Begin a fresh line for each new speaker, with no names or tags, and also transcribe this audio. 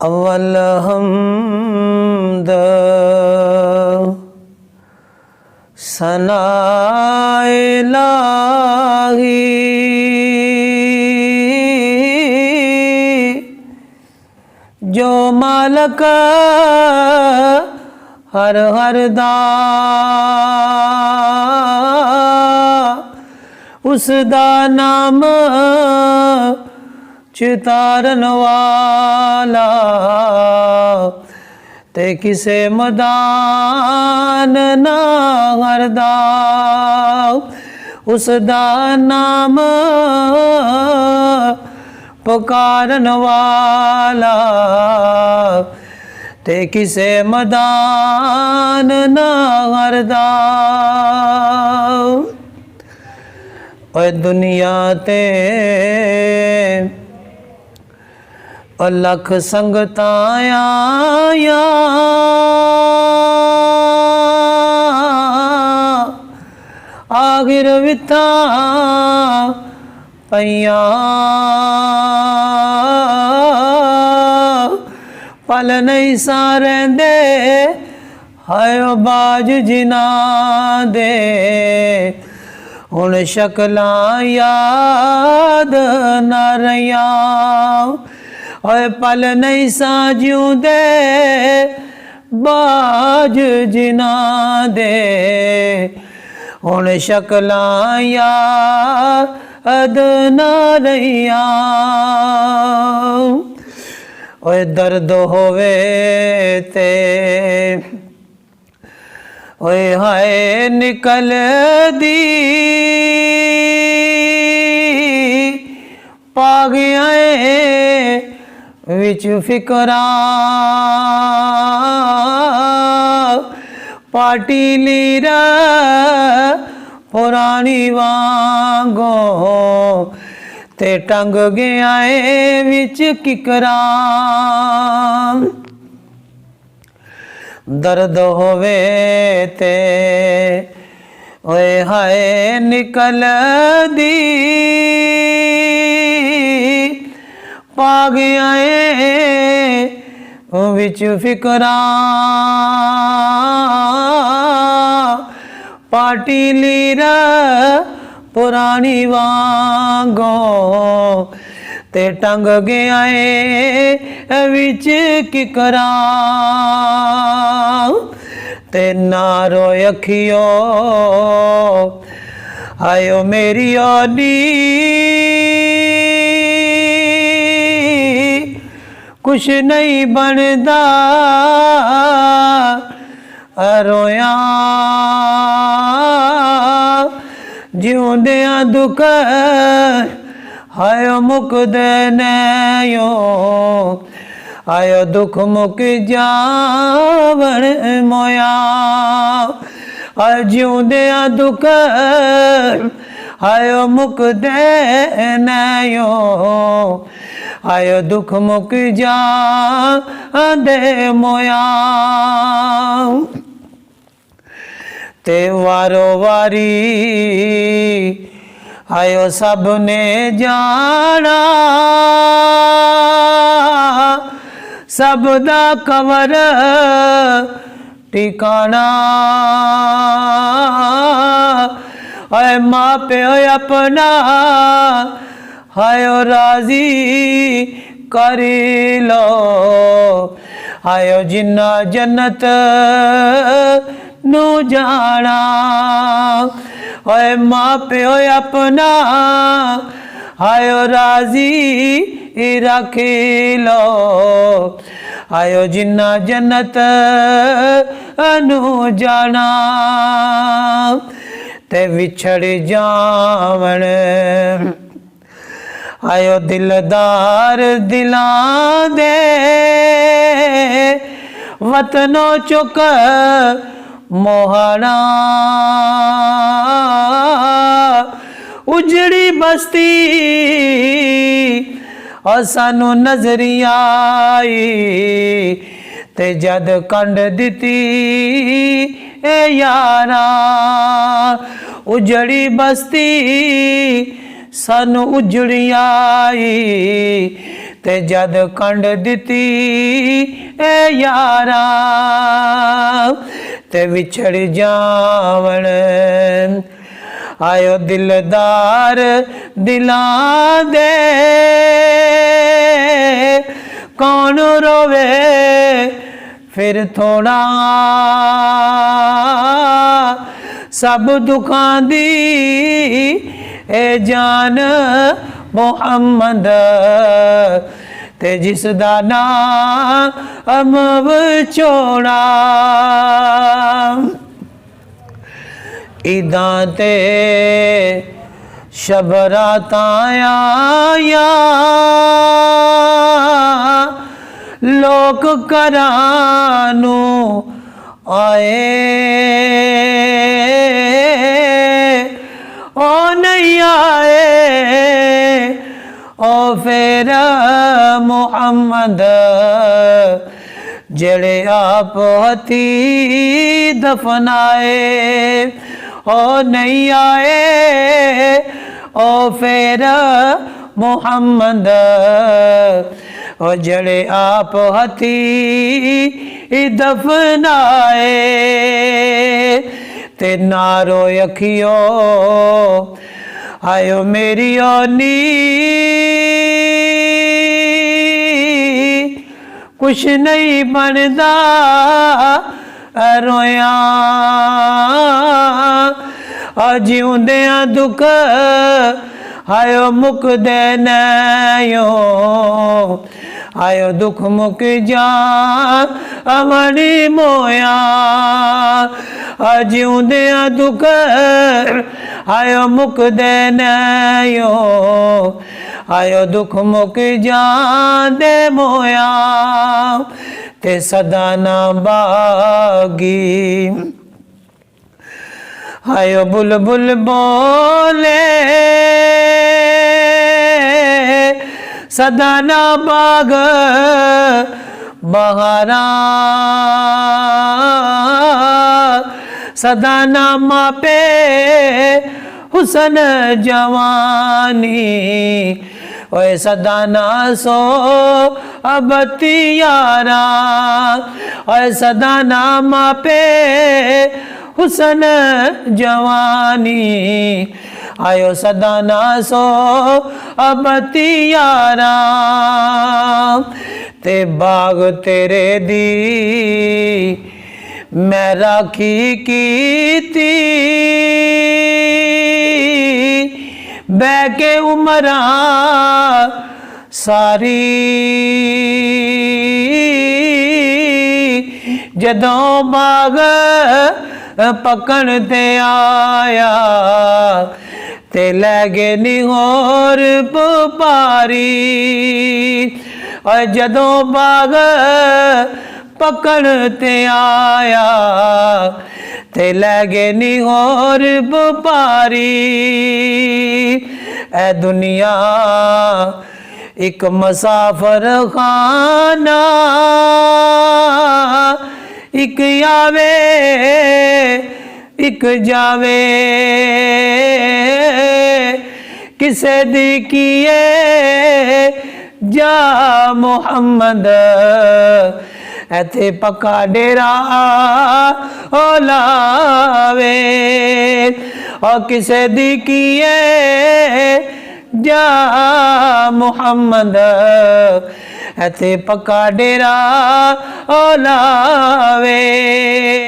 अव्वल हमद सनाए इलाही जो मालक हर हर दा उस दा नाम चितारन वाला ते किसे मदान ना हरदा उस दा नाम पुकारन वाला ते किसे मदान ना हरदा। ओए दुनिया ते लख संगतां आया आखिर विथा पईया पल नहीं सा रहिंदे हाय बाज जिना दे हुण शक्लां याद ना रहियां ओए पल नहीं सा जिउंदे बाज जिना दे हुण शक्लां याद ना रहियां। ओए दर्द होवे ते ओए हाय निकल दी पा गया विच फिकरा पाटी लीरा पुरानी वांगो ते टंग गया विच किकरा। दर्द होवे ते ओए हाय निकल दी पा गया विच फिकरा पाटी लीरा पुरानी वांगो ते टंग गया विच किकरा ते ना रोए अखियो आयो मेरी ओनी कुछ नहीं बनदा रोया जिउंदियां दुख हायो मुकदे नयो आयो दुख मुक जावण मोया जिउंदियां दुख हायो मुकदे नयो आयो दुख मुक जा दे मोया। ते वारो वारी आयो सब ने जाना सब दा कवर ठिकाना आए माँ प्यो अपना हायो राजी करी लो आयो जिन्ना जन्नत नू जाना ओए माँ प्यो अपना आयो राजी रखी लो आयो जिन्ना जन्नत नू जाना ते विछड़ जावण आयो दिलदार दिलां दे वतनो चुक मोहाना उजड़ी बस्ती और सानू नजरी आई ते जद कंड दिती ए यारा उजड़ी बस्ती सन उजड़ी आई ते जद कंड दिती ए यारा ते विछड़ जावण आयो दिलदार दिलां दे कौन रोवे फिर थोड़ा सब दुखां दी ए जान मुहम्मद ते जिस दा नाम विछोड़ा इदां ते शबरातां आया लोक करानू आए ओ नहीं आए ओ फिर मुहम्मद जड़े आप हथी दफनाए ओ नहीं आए ओ फिर मुहम्मद ओ जड़े आप हथी दफनाए ते नारो अखियो आयो मेरी ओनी कुछ नहीं बनदा रोया जिउंदियां दुख आयो मुकदे नयो आयो दुख मुक जा अमनी मोया जिउंदियां दुख आयो मुकदे नयो आयो दुख मुक जांदे मोया ते सदा ना बागी आयो बुलबुल बोले सदा ना बाग बहारा सदा ना मापे हुसन जवानी ओए सदा ना सो अबती यारा ओए सदा ना मापे हुसन जवानी आयो सदा ना सो अबती यारा ते बाग तेरे दी मैं राखी कीती बैके उमरा सारी जदों बाग पकड़ ते आया ते लैगे निहोर पुपारी और जदों बाग पकड़ ते आया ते लैगे निहोर पुपारी ए दुनिया एक मुसाफर खाना एक आवे एक जावे किसे दी किए जा मुहम्मद ऐथे पक्का डेरा ओ लावे और किसे दी किए जा मुहम्मद ऐथे पक्का डेरा ओ लावे।